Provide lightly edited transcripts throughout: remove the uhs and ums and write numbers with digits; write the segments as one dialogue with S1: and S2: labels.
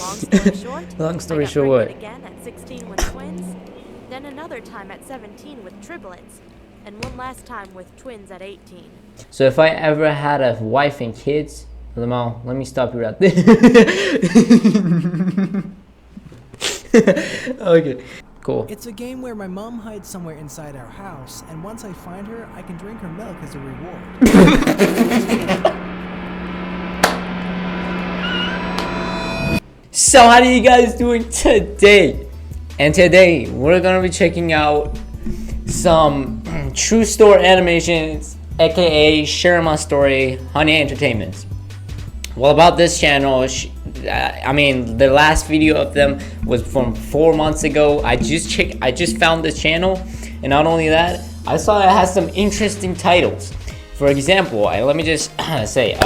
S1: Long story short,
S2: Long story
S1: I got
S2: short, what?
S1: pregnant again at 16 with twins, then another time at 17 with triplets, and one last time with twins at 18.
S2: So if I ever had a wife and kids, Lamau, let me stop you right there. Okay, cool.
S3: It's a game where my mom hides somewhere inside our house, and once I find her, I can drink her milk as a reward.
S2: So how are you guys doing today? And today we're gonna be checking out some true story animations, aka share my story, Honey Entertainments. Well, about this channel, I mean, the last video of them was from 4 months ago. I just found this channel, and not only that, I saw it has some interesting titles. For example, let me just say,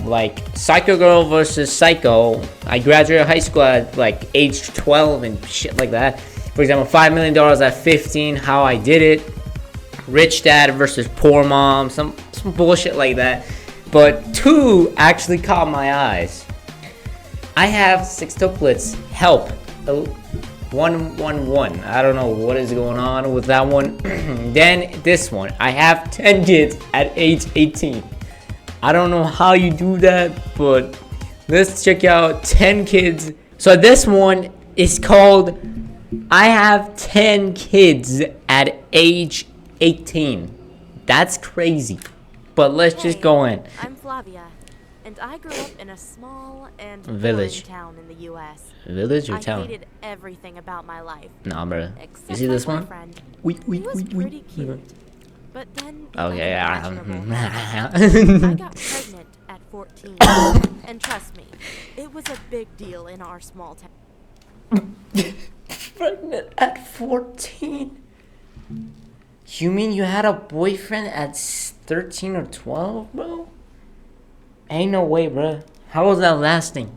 S2: like Psycho Girl versus Psycho. I graduated high school at like age 12 and shit like that. For example, $5 million at 15, how I did it. Rich Dad versus Poor Mom, some bullshit like that. But two actually caught my eyes. I have sextuplets. Help. 111. I don't know what is going on with that one. Then this one. I have 10 kids at age 18. I don't know how you do that, but let's check out 10 kids. So this one is called I have 10 kids at age 18. That's crazy. But let's just go in.
S1: I'm Flavia, and I grew up in a small and
S2: Village.
S1: boring town in the U.S.
S2: Village or
S1: I
S2: town?
S1: hated everything about my life.
S2: Nah, bro.
S1: Except
S2: You see this
S1: my
S2: one?
S1: boyfriend.
S2: Wait.
S1: He was pretty cute, but then
S2: Okay,
S1: I got pregnant at 14, and trust me, it was a big deal in our small town.
S2: Pregnant at 14? You mean you had a boyfriend at 13 or 12, bro? Ain't no way, bro. How was that lasting?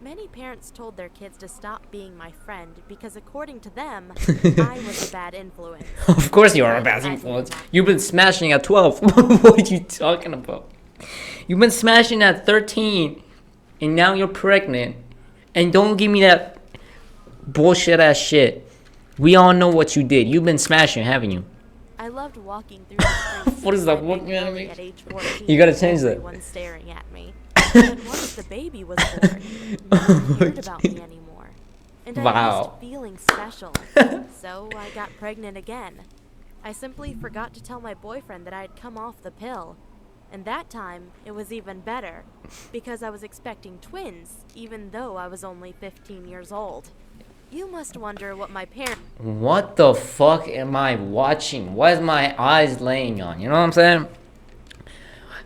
S1: Many parents told their kids to stop being my friend because according to them, I was a bad influence.
S2: Of course you are a bad influence. You've been smashing at 12. What are you talking about? You've been smashing at 13, and now you're pregnant. And don't give me that bullshit ass shit. We all know what you did. You've been smashing, haven't you?
S1: I loved walking through the streets.
S2: What is that?
S1: What
S2: Looking at me?
S1: At age 14,
S2: You gotta change that.
S1: everyone staring at me. And once the baby was born, no one cared about me anymore. And I missed feeling special. So I got pregnant again. I simply forgot to tell my boyfriend that I had come off the pill. And that time, it was even better, because I was expecting twins, even though I was only 15 years old. You must wonder what my parents...
S2: What the fuck am I watching? What is my eyes laying on? You know what I'm saying?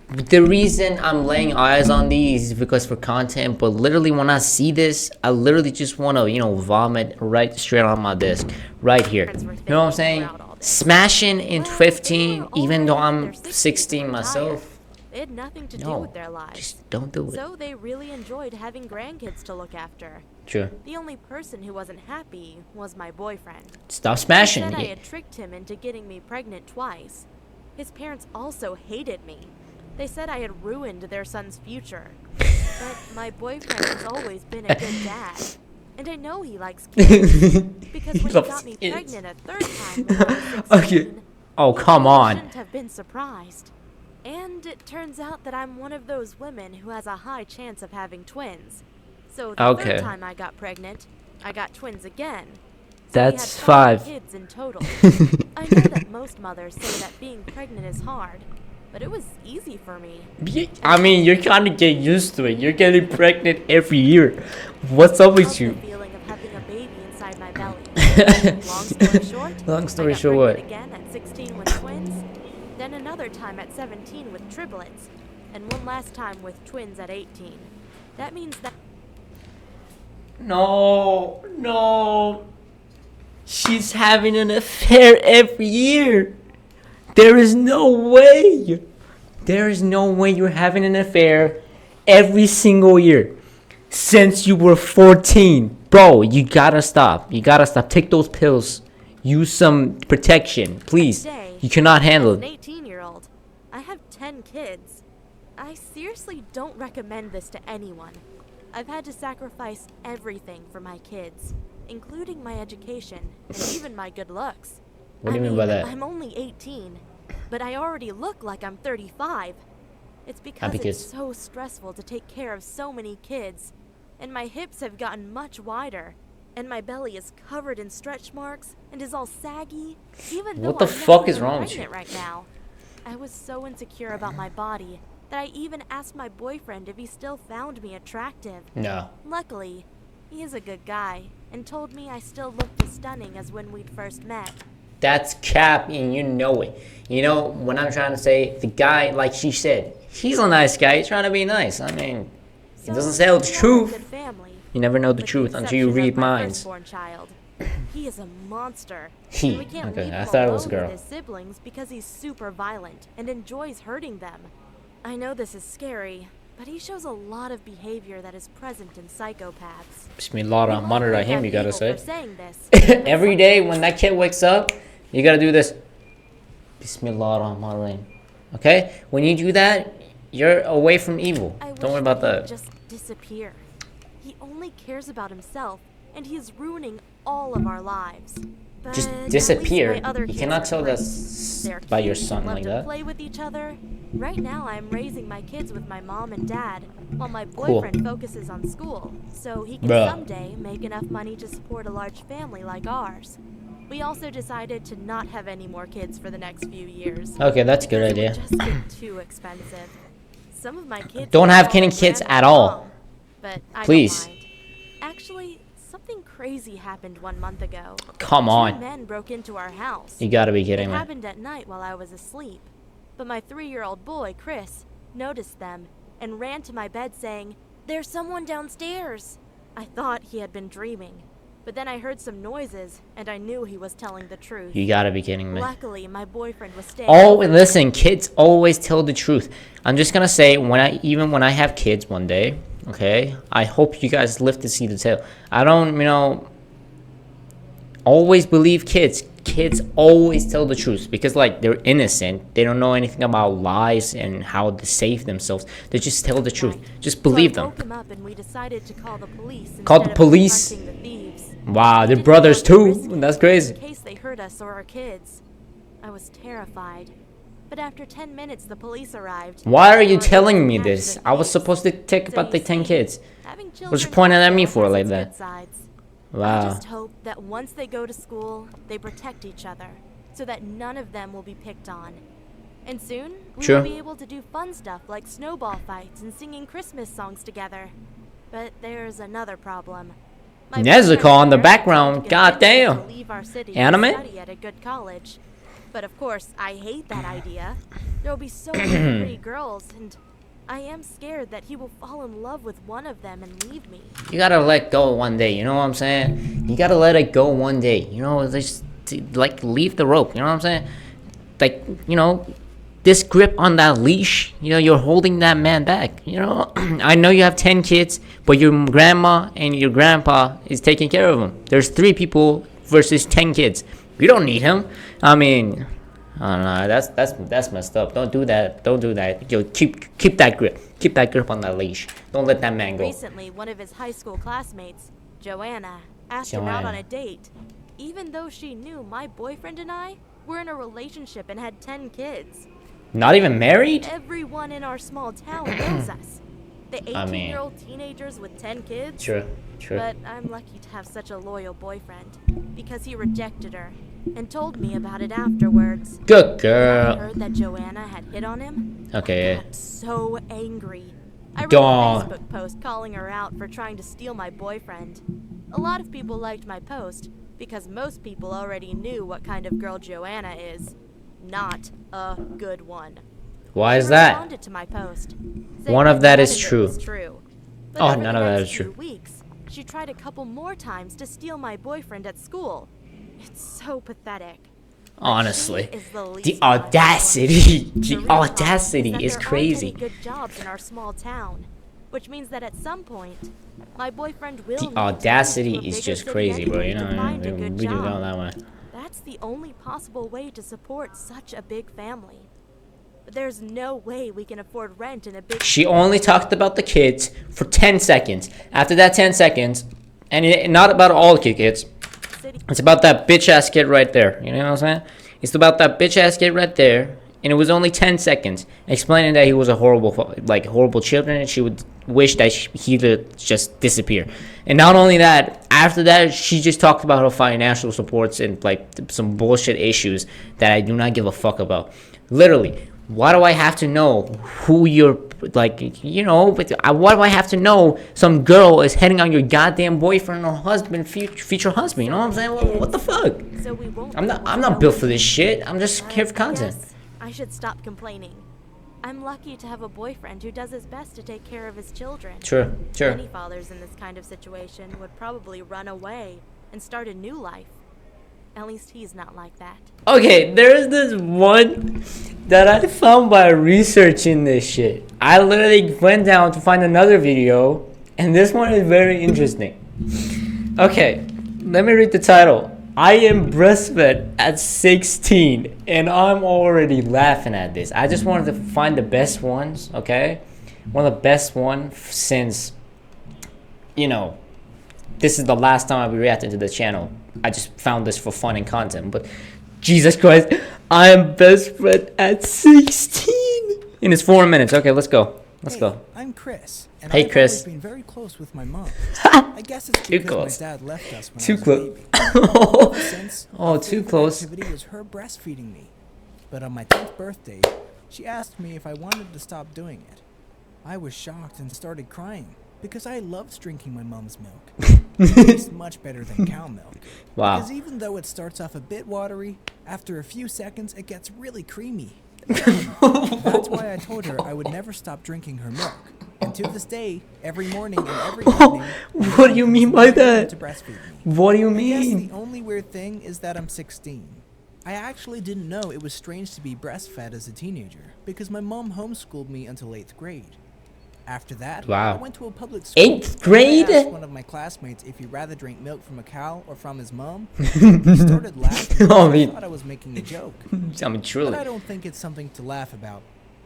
S2: The reason I'm laying eyes on these is because for content, but literally when I see this, I literally just want to, vomit right straight on my disc. Right here. You know what I'm saying? Smashing in 15, even though I'm 16 myself.
S1: It had nothing to do with their lives.
S2: Just don't do it.
S1: So they really enjoyed having grandkids to look after.
S2: True.
S1: The only person who wasn't happy was my boyfriend.
S2: Stop smashing.
S1: He said I had tricked him into getting me pregnant twice. His parents also hated me. They said I had ruined their son's future. But my boyfriend has always been a good dad. And I know he likes kids. Because when he got me pregnant a third time when I was 16,
S2: okay. Oh, come
S1: I
S2: on.
S1: shouldn't have been surprised. And it turns out that I'm one of those women who has a high chance of having twins. So the third time I got pregnant, I got twins again. So
S2: that's
S1: we had
S2: 5
S1: kids in total. I know that most mothers say that being pregnant is hard, but it was easy for me.
S2: I mean, you're kind of getting used to it. You're getting pregnant every year. What's up with you?
S1: The feeling of having a baby inside my belly. Long story short,
S2: what?
S1: Again at 16 with twins, then another time at 17 with triplets, and one last time with twins at 18. That means that...
S2: No. She's having an affair every year. There is no way. There is no way you're having an affair every single year since you were 14. Bro, you gotta stop. Take those pills. Use some protection, please. You cannot handle
S1: As an
S2: it.
S1: 18-year-old, I have 10 kids. I seriously don't recommend this to anyone. I've had to sacrifice everything for my kids, including my education and even my good looks.
S2: What do you mean by that?
S1: I'm only 18, but I already look like I'm 35. It's because
S2: Happy
S1: it's
S2: kids.
S1: so stressful to take care of so many kids, and my hips have gotten much wider, and my belly is covered in stretch marks and is all saggy, even though
S2: What the
S1: I'm
S2: fuck
S1: not
S2: is
S1: even
S2: wrong with you?
S1: pregnant right now. I was so insecure about my body that I even asked my boyfriend if he still found me attractive.
S2: No.
S1: Luckily, he is a good guy and told me I still looked as stunning as when we'd first met.
S2: That's cap, and you know it. You know, when I'm trying to say, the guy, like she said, he's a nice guy. He's trying to be nice. I mean, he
S1: So,
S2: doesn't tell the
S1: we are a
S2: truth.
S1: good family,
S2: You never know the
S1: with
S2: truth
S1: the
S2: until you
S1: exception
S2: read
S1: of my
S2: minds.
S1: firstborn child. He is a monster.
S2: He.
S1: And we can't
S2: Okay,
S1: leave
S2: I
S1: him
S2: thought it was a
S1: alone
S2: girl.
S1: with his siblings because he's super violent and enjoys hurting them. I know this is scary, but he shows a lot of behavior that is present in psychopaths.
S2: Bismillahirrahmanirrahim, you gotta say.
S1: Saying this,
S2: Every day when that kid wakes up, you gotta do this. Bismillahirrahmanirrahim. Okay? When you do that, you're away from evil.
S1: I
S2: Don't worry
S1: wish
S2: about
S1: that he'd
S2: that.
S1: just disappear. He only cares about himself, and he is ruining all of our lives. But
S2: Just
S1: at least
S2: disappear.
S1: my other
S2: You
S1: kids
S2: cannot
S1: are
S2: tell
S1: great.
S2: that
S1: They're
S2: by your
S1: cute,
S2: son
S1: love
S2: like
S1: to
S2: that.
S1: play with each other. Right now, I'm raising my kids with my mom and dad, while my boyfriend focuses on school, so he can
S2: Bruh.
S1: someday make enough money to support a large family like ours. We also decided to not have any more kids for the next few years.
S2: Okay, that's a good
S1: because it
S2: idea.
S1: would just get too expensive. Some of my kids
S2: Don't have
S1: call
S2: any
S1: me
S2: kids
S1: Grandma
S2: at all.
S1: Mom, but I
S2: Please.
S1: don't mind. Actually, something crazy happened 1 month ago.
S2: Come
S1: Two
S2: on.
S1: men broke into our house.
S2: You gotta be
S1: It
S2: kidding me.
S1: happened at night while I was asleep. But my 3-year-old boy, Chris, noticed them and ran to my bed saying, "There's someone downstairs." I thought he had been dreaming. But then I heard some noises, and I knew he was telling the truth.
S2: You gotta be kidding me.
S1: Luckily, my boyfriend was staying
S2: Oh,
S1: over.
S2: listen, kids always tell the truth. I'm just gonna say, even when I have kids one day, okay, I hope you guys live to see the tale. I don't, always believe kids. Kids always tell the truth because, like, they're innocent. They don't know anything about lies and how to save themselves. They just tell the truth.
S1: Right.
S2: Just believe
S1: So I
S2: them.
S1: woke him up and we decided to call the police.
S2: Call the
S1: instead of
S2: police?
S1: confronting the thieves.
S2: Wow,
S1: We
S2: they're
S1: didn't
S2: brothers
S1: want to
S2: too.
S1: risk it
S2: That's crazy.
S1: In case they hurt us or our kids. I was terrified. But after 10 minutes, the police arrived.
S2: Why are
S1: They
S2: you
S1: were able
S2: telling
S1: to
S2: me
S1: catch
S2: this?
S1: the
S2: I was
S1: thieves.
S2: supposed to take
S1: So
S2: about the
S1: you
S2: 10
S1: see,
S2: kids.
S1: having
S2: What's you
S1: children
S2: pointing at me
S1: also
S2: for
S1: has
S2: like
S1: its
S2: that?
S1: good sides. I
S2: Wow.
S1: just hope that once they go to school, they protect each other, so that none of them will be picked on. And soon, we
S2: Sure.
S1: will be able to do fun stuff like snowball fights and singing Christmas songs together. But there's another problem. My
S2: Nezuko
S1: boyfriend's
S2: on the
S1: parents
S2: background,
S1: tried to convince me
S2: goddamn.
S1: to leave our city
S2: Anime?
S1: and study at a good college. But of course, I hate that idea. There will be so many pretty girls, and I am scared that he will fall in love with one of them and leave me.
S2: You gotta let go one day, you know what I'm saying? You gotta let it go one day, just like leave the rope, you know what I'm saying? Like, this grip on that leash, you're holding that man back, I know you have 10 kids, but your grandma and your grandpa is taking care of them. There's 3 people versus 10 kids. You don't need him. I mean, I don't know, that's messed up. Don't do that. Yo, keep that grip. Keep that grip on that leash. Don't let that man go.
S1: Recently, one of his high school classmates, Joanna, asked him out on a date, even though she knew my boyfriend and I were in a relationship and had 10 kids.
S2: Not even married?
S1: Everyone in our small town knows us. The
S2: I mean-
S1: 18-year-old teenagers with 10 kids.
S2: True.
S1: But I'm lucky to have such a loyal boyfriend, because he rejected her and told me about it afterwards.
S2: Good
S1: When I
S2: girl.
S1: heard that Joanna had hit on him,
S2: Okay.
S1: I got so angry. I wrote
S2: Dawn.
S1: a Facebook post calling her out for trying to steal my boyfriend. A lot of people liked my post because most people already knew what kind of girl Joanna is. Not a good one.
S2: Why is
S1: She
S2: that?
S1: responded to my post, saying
S2: One of that is
S1: none it
S2: true.
S1: was true. But
S2: Oh,
S1: over
S2: none
S1: the
S2: of that
S1: next
S2: is true.
S1: few weeks, she tried a couple more times to steal my boyfriend at school. It's so pathetic. But
S2: Honestly,
S1: she is the least
S2: the
S1: of my
S2: audacity,
S1: problems.
S2: the
S1: real problem
S2: audacity
S1: that
S2: is
S1: there
S2: crazy.
S1: aren't any good jobs in our small town, which means that at some point, my boyfriend will
S2: The
S1: need to move to
S2: audacity
S1: a
S2: is
S1: bigger
S2: just
S1: city
S2: crazy, bro.
S1: anyway to find a good
S2: We do
S1: job.
S2: know that one.
S1: That's the only possible way to support such a big family. But There's no way we can afford rent in a big
S2: She only talked about the kids for 10 seconds. After that 10 seconds, and not about all kids,
S1: city.
S2: it's about that bitch ass kid right there. You know what I'm saying? It's about that bitch ass kid right there. And it was only 10 seconds explaining that he was a horrible children, and she would wish that he would just disappear. And not only that, after that, she just talked about her financial supports and like some bullshit issues that I do not give a fuck about. Literally, why do I have to know who you're like, you know, but why do I have to know some girl is hitting on your goddamn boyfriend or husband, future husband? You know what I'm saying? What the fuck?
S1: So we won't
S2: I'm
S1: be able to
S2: not
S1: go
S2: built
S1: with
S2: for this
S1: you.
S2: shit. I'm just here for content.
S1: Yes, I should stop complaining. I'm lucky to have a boyfriend who does his best to take care of his children.
S2: Sure.
S1: Many fathers in this kind of situation would probably run away and start a new life. At least he's not like that.
S2: Okay, there's this one that I found by researching this shit. I literally went down to find another video, and this one is very interesting. Okay, let me read the title. I am breastfed at 16, and I'm already laughing at this. I just wanted to find the best ones, okay? One of the best ones since, you know, this is the last time I'll be reacting to the channel. I just found this for fun and content, but Jesus Christ, I am breastfed at 16. And it's 4 minutes. Okay, let's go. Let's go.
S3: I'm Chris. And
S2: Hey,
S3: I've
S2: Chris.
S3: always been very close with my mom. I guess it's
S2: Too
S3: because
S2: close.
S3: my dad left us when
S2: Too
S3: I was
S2: close.
S3: a baby. Ever since,
S2: Oh,
S3: our
S2: too
S3: favorite
S2: close.
S3: activity was her breastfeeding me. But on my 10th birthday, she asked me if I wanted to stop doing it. I was shocked and started crying because I loved drinking my mom's milk. It tastes much better than cow milk.
S2: Wow.
S3: Because even though it starts off a bit watery, after a few seconds it gets really creamy. That's why I told her I would never stop drinking her milk. And to this day, every morning and every evening,
S2: What do you mean by that?
S3: to breastfeed me.
S2: What do you
S3: I guess
S2: mean?
S3: the only weird thing is that I'm 16. I actually didn't know it was strange to be breastfed as a teenager because my mom homeschooled me until 8th grade. After that,
S2: Wow.
S3: I went to a public school.
S2: 8th grade?
S3: I asked one of my classmates if he'd rather drink milk from a cow or from his mom. He started laughing
S2: Oh, I
S3: because
S2: mean-
S3: he thought I was making a joke.
S2: I mean,
S3: But
S2: truly.
S3: I don't think it's something to laugh about.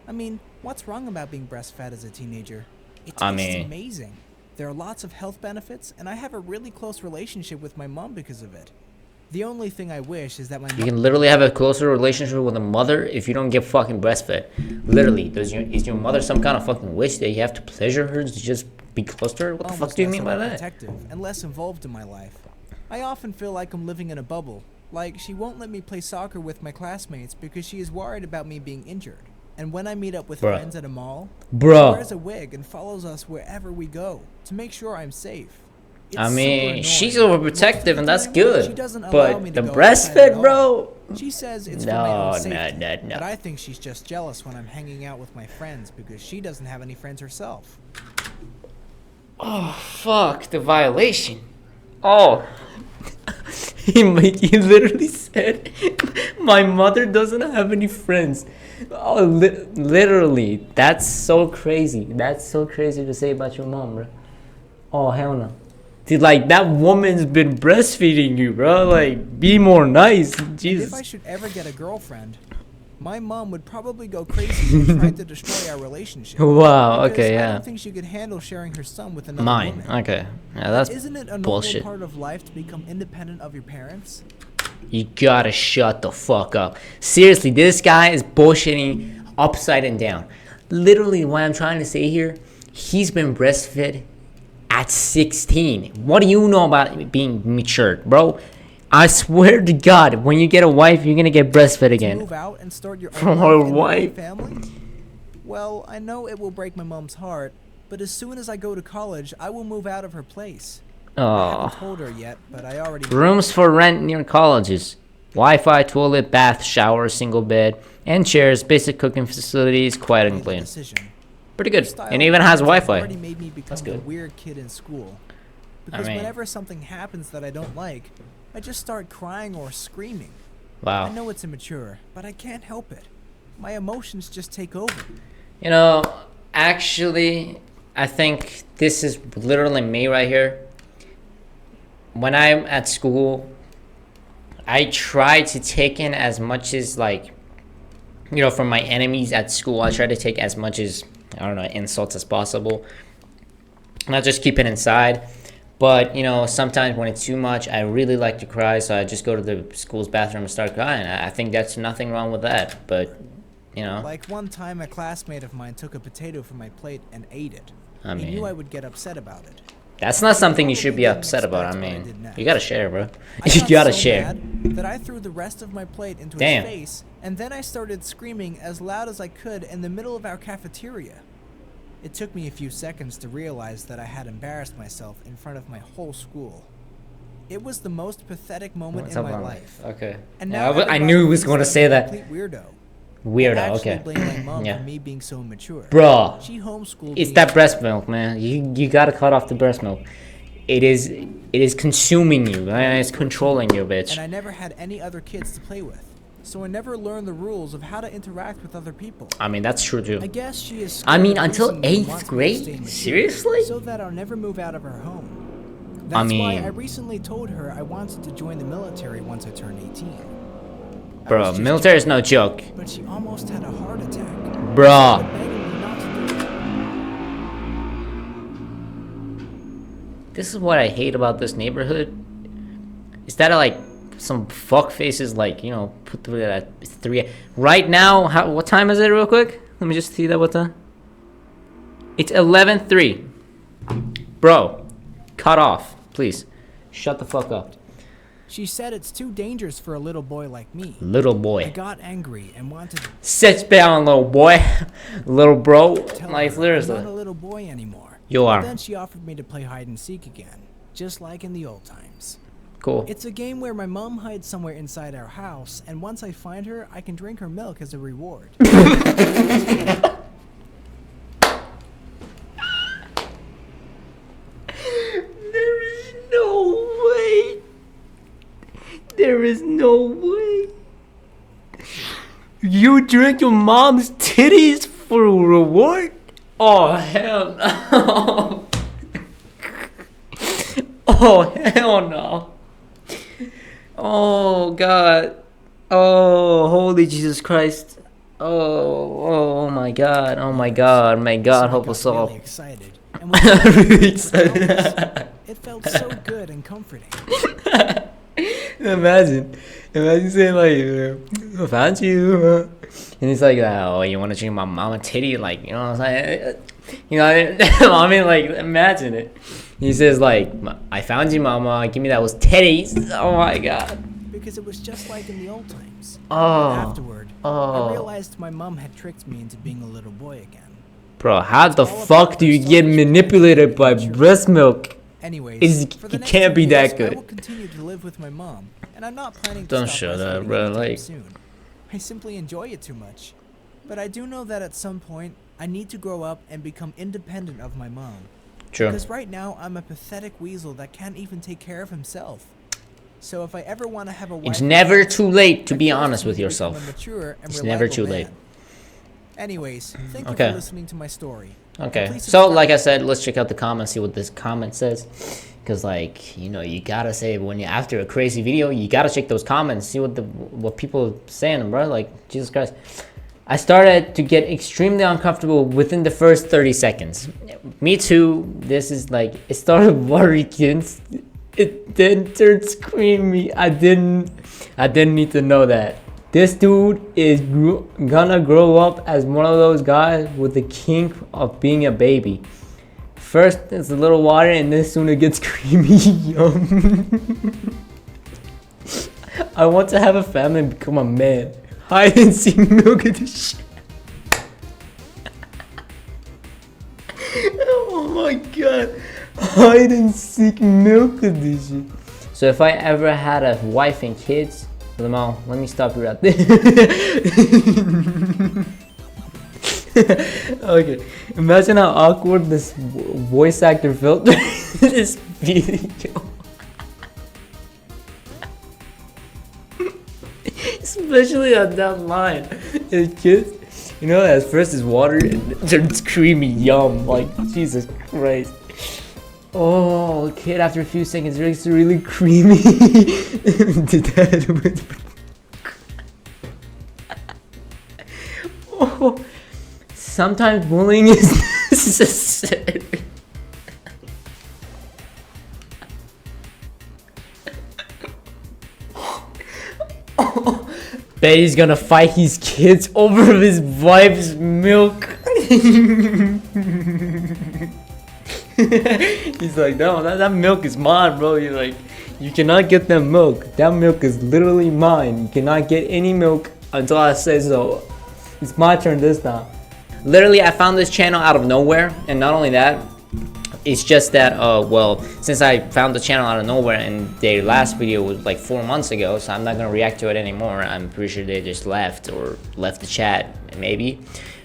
S3: I mean, what's wrong about being breastfed as a teenager? It tastes
S2: I mean-
S3: amazing. There are lots of health benefits, and I have a really close relationship with my mom because of it. The only thing I wish is that my
S2: You
S3: mom
S2: can literally have a closer relationship with a mother if you don't get fucking breastfed. Literally, is your mother some kind of fucking witch that you have to pleasure her to just be close to her? What the fuck
S3: was
S2: do you
S3: less
S2: mean by that?
S3: protective and less involved in my life. I often feel like I'm living in a bubble. Like, she won't let me play soccer with my classmates because she is worried about me being injured. And when I meet up with
S2: Bruh.
S3: friends at a mall, she
S2: Bro,
S3: wears a wig and follows us wherever we go to make sure I'm safe. It's
S2: I
S3: super
S2: mean,
S3: annoying.
S2: she's
S3: Most of
S2: overprotective
S3: the
S2: and that's
S3: time,
S2: good.
S3: she doesn't allow me
S2: But
S3: to
S2: the
S3: go outside at
S2: breastfed,
S3: all.
S2: bro?
S3: She says it's for my
S2: No,
S3: own
S2: no,
S3: safety.
S2: no, no.
S3: But I think she's just jealous when I'm hanging out with my friends because she doesn't have any friends herself.
S2: Oh, fuck, the violation. Oh. he literally said, my mother doesn't have any friends. Oh, literally, that's so crazy. That's so crazy to say about your mom, bro. Oh, hell no. Dude, like, that woman's been breastfeeding you, bro. Like, be more nice.
S3: And
S2: Jesus.
S3: if I should ever get a girlfriend, my mom would probably go crazy and try to destroy our relationship.
S2: Wow,
S3: Because
S2: okay,
S3: I
S2: yeah.
S3: don't think she could handle sharing her son with another
S2: Mine,
S3: woman.
S2: okay. Yeah, that's
S3: Isn't it a normal
S2: bullshit.
S3: part of life to become independent of your parents?
S2: You gotta shut the fuck up. Seriously, this guy is bullshitting upside and down. Literally, what I'm trying to say here, he's been breastfed at 16. What do you know about being mature, bro? I swear to God, when you get a wife, you're gonna get breastfed
S3: To
S2: again.
S3: move out and start your
S2: From
S3: own
S2: her
S3: life in your own
S2: wife.
S3: family? Well, I know it will break my mom's heart, but as soon as I go to college, I will move out of her place. I
S2: Oh,
S3: haven't told her yet, but I already
S2: rooms for rent near colleges. Wi-Fi, toilet, bath, shower, single bed, and chairs. Basic cooking facilities, quiet and
S3: made the
S2: clean.
S3: decision.
S2: Pretty good.
S3: Style
S2: And even has
S3: has
S2: Wi-Fi.
S3: already made me become
S2: That's
S3: the
S2: good.
S3: weird kid in school. Because
S2: mean-
S3: whenever something happens that I don't like, I just start crying or screaming. I
S2: Wow.
S3: know it's immature, but I can't help it. My emotions just take over.
S2: You know, actually, I think this is literally me right here. When I'm at school, I try to take in as much as, like, you know, from my enemies at school. I try to take as much as, I don't know, insults as possible. Not just keep it inside. But, you know, sometimes when it's too much, I really like to cry. So I just go to the school's bathroom and start crying. I think that's nothing wrong with that. But, you know.
S3: Like one time a classmate of mine took a potato from my plate and ate it.
S2: I mean,
S3: he knew I would get upset about it.
S2: That's not something you should be upset about. I mean, you gotta share, bro. You gotta share.
S3: Mad that I threw the rest of my plate into his face, and then I started screaming as loud as I could in the middle of our cafeteria. It took me a few seconds to realize that I had embarrassed myself in front of my whole school. It was the most pathetic moment in my life.
S2: Okay.
S3: And now
S2: I knew he was going to say that.
S3: Complete weirdo.
S2: Weirdo, okay.
S3: Blame my mom for me being so immature.
S2: Bro,
S3: she homeschooled
S2: it's
S3: me.
S2: that breast milk, man. You gotta cut off the breast milk. It is consuming you, and it's controlling you, bitch.
S3: And I never had any other kids to play with, so I never learned the rules of how to interact with other people.
S2: I mean, that's true too.
S3: I guess she is.
S2: I mean, until 8th grade? Seriously?
S3: So that I'll never move out of her home. That's why I recently told her I wanted to join the military once I turned 18.
S2: Bro, military is no joke.
S3: But she almost had a heart attack.
S2: Bro. This is what I hate about this neighborhood. Is that like some fuck faces, like, you know, put through that 3. Right now, what time is it real quick? Let me just see that, what time? It's 11:03. Bro, cut off, please. Shut the fuck up.
S3: She said it's too dangerous for a little boy like me.
S2: Little boy.
S3: I got angry and wanted to
S2: sit down, little boy. Little bro. Like,
S3: I'm
S2: seriously.
S3: not a little boy anymore.
S2: You are.
S3: But then she offered me to play hide and seek again, just like in the old times.
S2: Cool.
S3: It's a game where my mom hides somewhere inside our house, and once I find her, I can drink her milk as a reward.
S2: There is no way. You drink your mom's titties for a reward? Oh, hell no. Oh, hell no. Oh, God. Oh, holy Jesus Christ. Oh my God. Oh my God. May God help us all.
S3: Really excited. And really excited. It felt so good and comforting.
S2: Imagine saying like, I found you, and it's like, oh, you want to drink my mama titty, like, you know what I'm saying? You know, I mean, like, imagine it. He says like, I found you, mama. Give me those titties. Oh my God.
S3: Because it was just like in the old times.
S2: Oh.
S3: Afterward, I realized my mom had tricked me into being a little boy again.
S2: Bro, how the fuck do you get manipulated by breast milk?
S3: Anyways,
S2: it can't be that good.
S3: I will continue to live with my mom, and I'm not planning to
S2: Don't
S3: stop
S2: show that,
S3: breastfeeding
S2: bro.
S3: anytime
S2: Like,
S3: soon. I simply enjoy it too much. But I do know that at some point, I need to grow up and become independent of my mom.
S2: True.
S3: Because right now, I'm a pathetic weasel that can't even take care of himself. So if I ever want to have a wife,
S2: it's never too late to be honest with yourself.
S3: It's
S2: never too late.
S3: Anyways, thank you for listening to my story.
S2: Okay, so like I said, let's check out the comments, see what this comment says. Because, like, you know, you gotta say, when you're after a crazy video, you gotta check those comments, see what people are saying, bro. Like, Jesus Christ. I started to get extremely uncomfortable within the first 30 seconds. Me too. This is like, it started worrying. It then turned screamy. I didn't need to know that. This dude is gonna grow up as one of those guys with the kink of being a baby. First, it's a little water, and then soon it gets creamy. Yum. I want to have a family and become a man. Hide and seek milk edition. Oh my God. Hide and seek milk edition. So if I ever had a wife and kids, Lamau, let me stop you right there. Okay, imagine how awkward this voice actor felt during this video. Especially on that line. It's kids, you know, at first it's water and it turns creamy yum. Like, Jesus Christ. Oh, kid, after a few seconds, it's really creamy. Sometimes bullying is necessary. Bet he's gonna fight his kids over his wife's milk. He's like, no, that milk is mine, bro. You're like, you cannot get that milk. That milk is literally mine. You cannot get any milk until I say so. It's my turn this time. Literally, I found this channel out of nowhere, and not only that, it's just that, well, since I found the channel out of nowhere and their last video was like 4 months ago, so I'm not gonna react to it anymore. I'm pretty sure they just left or left the chat, maybe.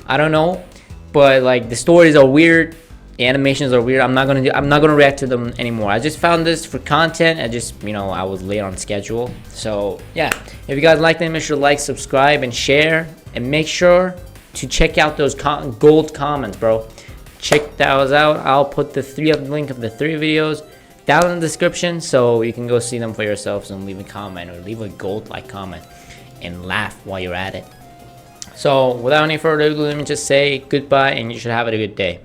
S2: I don't know, but like the stories are weird, the animations are weird. I'm not gonna react to them anymore. I just found this for content. I just, you know, I was late on schedule. So yeah, if you guys like them, make sure to like, subscribe, and share, and make sure to check out those gold comments, bro. Check those out. I'll put the link of the 3 videos down in the description, so you can go see them for yourselves and leave a comment, or leave a gold like comment and laugh while you're at it. So without any further ado, let me just say goodbye, and you should have a good day.